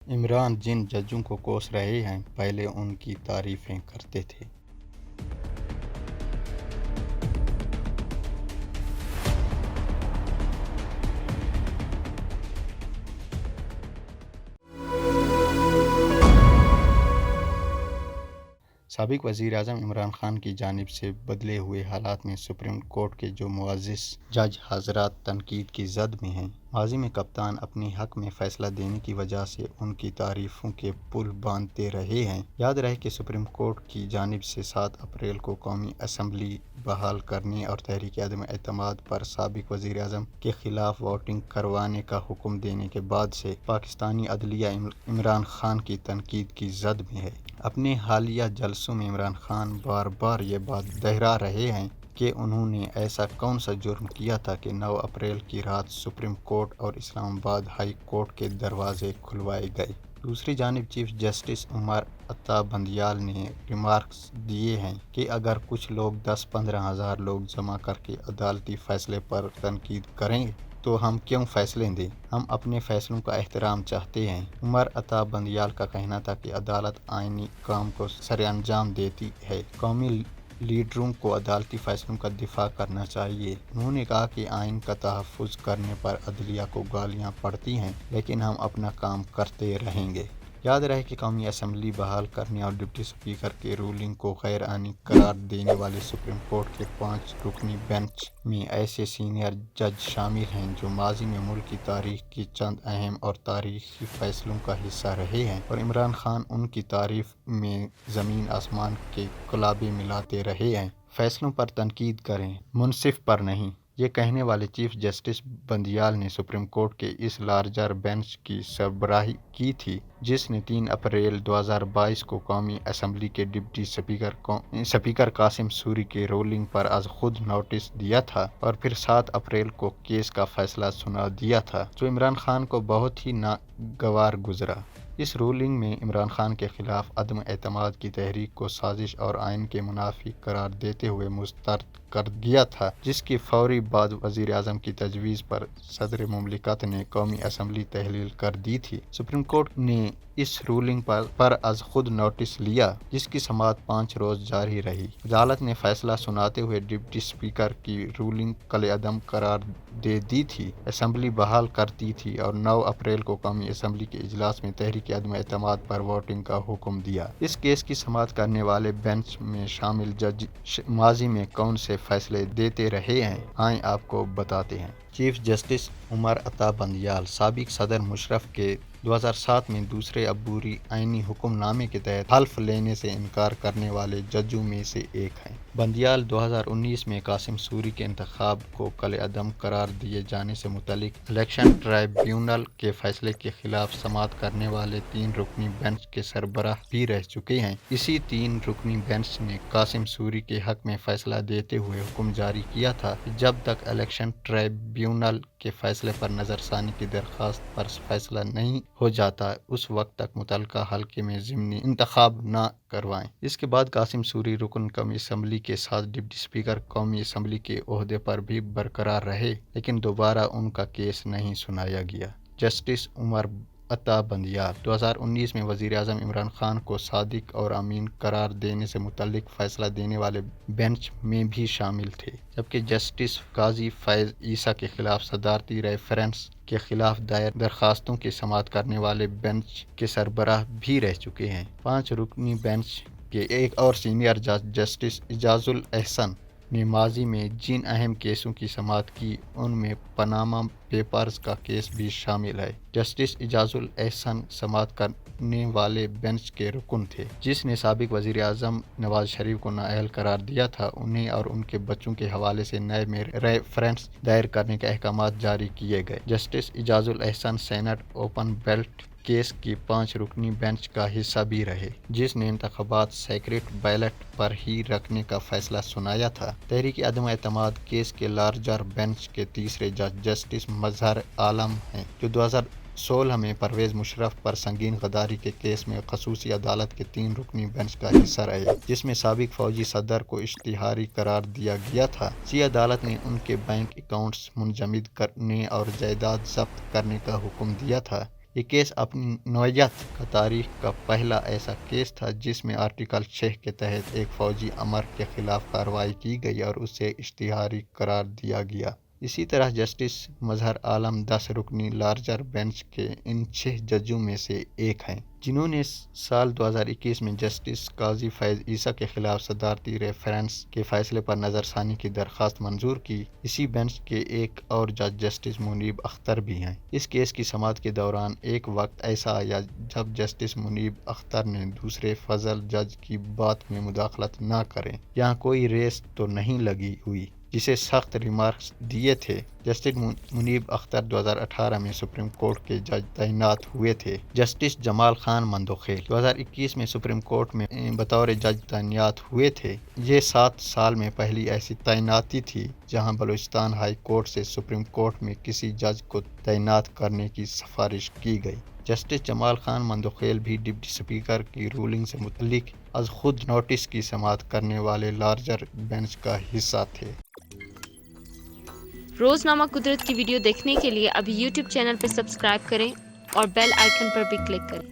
عمران جن ججوں کو کوس رہے ہیں پہلے ان کی تعریفیں کرتے تھے۔ سابق وزیر اعظم عمران خان کی جانب سے بدلے ہوئے حالات میں سپریم کورٹ کے جو معزز جج حضرات تنقید کی زد میں ہیں، ماضی میں کپتان اپنے حق میں فیصلہ دینے کی وجہ سے ان کی تعریفوں کے پل باندھتے رہے ہیں۔ یاد رہے کہ سپریم کورٹ کی جانب سے 7 اپریل کو قومی اسمبلی بحال کرنے اور تحریک عدم اعتماد پر سابق وزیر اعظم کے خلاف ووٹنگ کروانے کا حکم دینے کے بعد سے پاکستانی عدلیہ عمران خان کی تنقید کی زد میں ہے۔ اپنے حالیہ جلسوں میں عمران خان بار بار یہ بات دہرا رہے ہیں کہ انہوں نے ایسا کون سا جرم کیا تھا کہ 9 اپریل کی رات سپریم کورٹ اور اسلام آباد ہائی کورٹ کے دروازے کھلوائے گئے۔ دوسری جانب چیف جسٹس عمر عطا بندیال نے ریمارکس دیے ہیں کہ اگر کچھ لوگ 10-15 ہزار لوگ جمع کر کے عدالتی فیصلے پر تنقید کریں تو ہم کیوں فیصلے دیں؟ ہم اپنے فیصلوں کا احترام چاہتے ہیں۔ عمر عطا بندیال کا کہنا تھا کہ عدالت آئینی کام کو سرانجام دیتی ہے، قومی لیڈروں کو عدالتی فیصلوں کا دفاع کرنا چاہیے۔ انہوں نے کہا کہ آئین کا تحفظ کرنے پر عدلیہ کو گالیاں پڑتی ہیں، لیکن ہم اپنا کام کرتے رہیں گے۔ یاد رہے کہ قومی اسمبلی بحال کرنے اور ڈپٹی اسپیکر کے رولنگ کو غیر آئینی قرار دینے والے سپریم کورٹ کے 5 رکنی بینچ میں ایسے سینئر جج شامل ہیں جو ماضی میں ملک کی تاریخ کے چند اہم اور تاریخی فیصلوں کا حصہ رہے ہیں، اور عمران خان ان کی تعریف میں زمین آسمان کے کلابے ملاتے رہے ہیں۔ فیصلوں پر تنقید کریں، منصف پر نہیں۔ یہ کہنے والے چیف جسٹس بندیال نے سپریم کورٹ کے اس لارجر بینچ کی سربراہی کی تھی جس نے 3 اپریل 2022 کو قومی اسمبلی کے ڈپٹی اسپیکر قاسم سوری کے رولنگ پر از خود نوٹس دیا تھا اور پھر 7 اپریل کو کیس کا فیصلہ سنا دیا تھا، جو عمران خان کو بہت ہی ناگوار گزرا۔ اس رولنگ میں عمران خان کے خلاف عدم اعتماد کی تحریک کو سازش اور آئین کے منافی قرار دیتے ہوئے مسترد کر دیا تھا، جس کے فوری بعد وزیر اعظم کی تجویز پر صدر مملکت نے قومی اسمبلی تحلیل کر دی تھی۔ سپریم کورٹ نے اس رولنگ پر از خود نوٹس لیا، جس کی سماعت 5 روز جاری رہی۔ عدالت نے فیصلہ سناتے ہوئے ڈپٹی اسپیکر کی رولنگ کالعدم قرار دے دی تھی، اسمبلی بحال کرتی تھی اور 9 اپریل کو قومی اسمبلی کے اجلاس میں تحریک عدم اعتماد پر ووٹنگ کا حکم دیا۔ اس کیس کی سماعت کرنے والے بینچ میں شامل جج ماضی میں کون سے فیصلے دیتے رہے ہیں، آئیں آپ کو بتاتے ہیں۔ چیف جسٹس عمر عطا بندیال سابق صدر مشرف کے 2007 میں دوسرے عبوری آئینی حکم نامے کے تحت حلف لینے سے انکار کرنے والے ججوں میں سے ایک ہیں۔ بندیال 2019 میں قاسم سوری کے انتخاب کو کالعدم قرار دیے جانے سے متعلق الیکشن ٹرائیبیونل کے فیصلے کے خلاف سماعت کرنے والے 3 رکنی بینچ کے سربراہ بھی رہ چکے ہیں۔ اسی 3 رکنی بینچ نے قاسم سوری کے حق میں فیصلہ دیتے ہوئے حکم جاری کیا تھا کہ جب تک الیکشن ٹرائیبیونل کے فیصلے پر نظر ثانی کی درخواست پر فیصلہ نہیں ہو جاتا، اس وقت تک متعلقہ حلقے میں ضمنی انتخاب نہ کروائیں۔ اس کے بعد قاسم سوری رکن قومی اسمبلی کے ساتھ ڈپٹی اسپیکر قومی اسمبلی کے عہدے پر بھی برقرار رہے، لیکن دوبارہ ان کا کیس نہیں سنایا گیا۔ جسٹس عمر عطا بندیال 2019 میں وزیر اعظم عمران خان کو صادق اور امین قرار دینے سے متعلق فیصلہ دینے والے بینچ میں بھی شامل تھے، جبکہ جسٹس قاضی فیض عیسیٰ کے خلاف صدارتی ریفرنس کے خلاف دائر درخواستوں کی سماعت کرنے والے بینچ کے سربراہ بھی رہ چکے ہیں۔ 5 رکنی بینچ کے ایک اور سینئر جج جسٹس اعجاز الاحسن نے ماضی میں جن اہم کیسوں کی سماعت کی، ان میں پاناما پیپرز کا کیس بھی شامل ہے۔ جسٹس اعجاز الاحسن سماعت کرنے والے بینچ کے رکن تھے، جس نے سابق وزیر اعظم نواز شریف کو نااہل قرار دیا تھا۔ انہیں اور ان کے بچوں کے حوالے سے نئے میں ریفرنس دائر کرنے کے احکامات جاری کیے گئے۔ Justice Ijaz ul Ahsan Saint open ballot case کی 5 رکنی بینچ کا حصہ بھی رہے، جس نے انتخابات سیکرٹ بیلٹ پر ہی رکھنے کا فیصلہ سنایا تھا۔ تحریک عدم اعتماد کیس کے لارجر بینچ کے تیسرے جج جسٹس مظہر عالم ہیں، جو 2016 میں پرویز مشرف پر سنگین غداری کے کیس میں خصوصی عدالت کے 3 رکنی بینچ کا حصہ رہے، جس میں سابق فوجی صدر کو اشتہاری قرار دیا گیا تھا۔ اسی عدالت نے ان کے بینک اکاؤنٹس منجمد کرنے اور جائیداد ضبط کرنے کا حکم دیا تھا۔ یہ کیس اپنی نوعیت کا تاریخ کا پہلا ایسا کیس تھا جس میں آرٹیکل 6 کے تحت ایک فوجی امر کے خلاف کارروائی کی گئی اور اسے اشتہاری قرار دیا گیا۔ اسی طرح جسٹس مظہر عالم 10 رکنی لارجر بینچ کے ان 6 ججوں میں سے ایک ہیں جنہوں نے سال 2021 میں جسٹس قاضی فیض عیسیٰ کے خلاف صدارتی ریفرنس کے فیصلے پر نظر ثانی کی درخواست منظور کی۔ اسی بینچ کے ایک اور جج جسٹس منیب اختر بھی ہیں۔ اس کیس کی سماعت کے دوران ایک وقت ایسا آیا جب جسٹس منیب اختر نے دوسرے فضل جج کی بات میں مداخلت نہ کریں، یہاں کوئی ریس تو نہیں لگی ہوئی، جسے سخت ریمارکس دیے تھے۔ جسٹس منیب اختر 2018 میں سپریم کورٹ کے جج تعینات ہوئے تھے۔ جسٹس جمال خان مندوخیل 2021 میں سپریم کورٹ میں بطور جج تعینات ہوئے تھے۔ یہ 7 سال میں پہلی ایسی تعیناتی تھی جہاں بلوچستان ہائی کورٹ سے سپریم کورٹ میں کسی جج کو تعینات کرنے کی سفارش کی گئی۔ جسٹس جمال خان مندوخیل بھی ڈپٹی اسپیکر کی رولنگ سے متعلق از خود نوٹس کی سماعت کرنے والے لارجر بینچ کا حصہ تھے۔ روزنامہ قدرت کی ویڈیو دیکھنے کے لیے ابھی یوٹیوب چینل پر سبسکرائب کریں اور بیل آئیکن پر بھی کلک کریں۔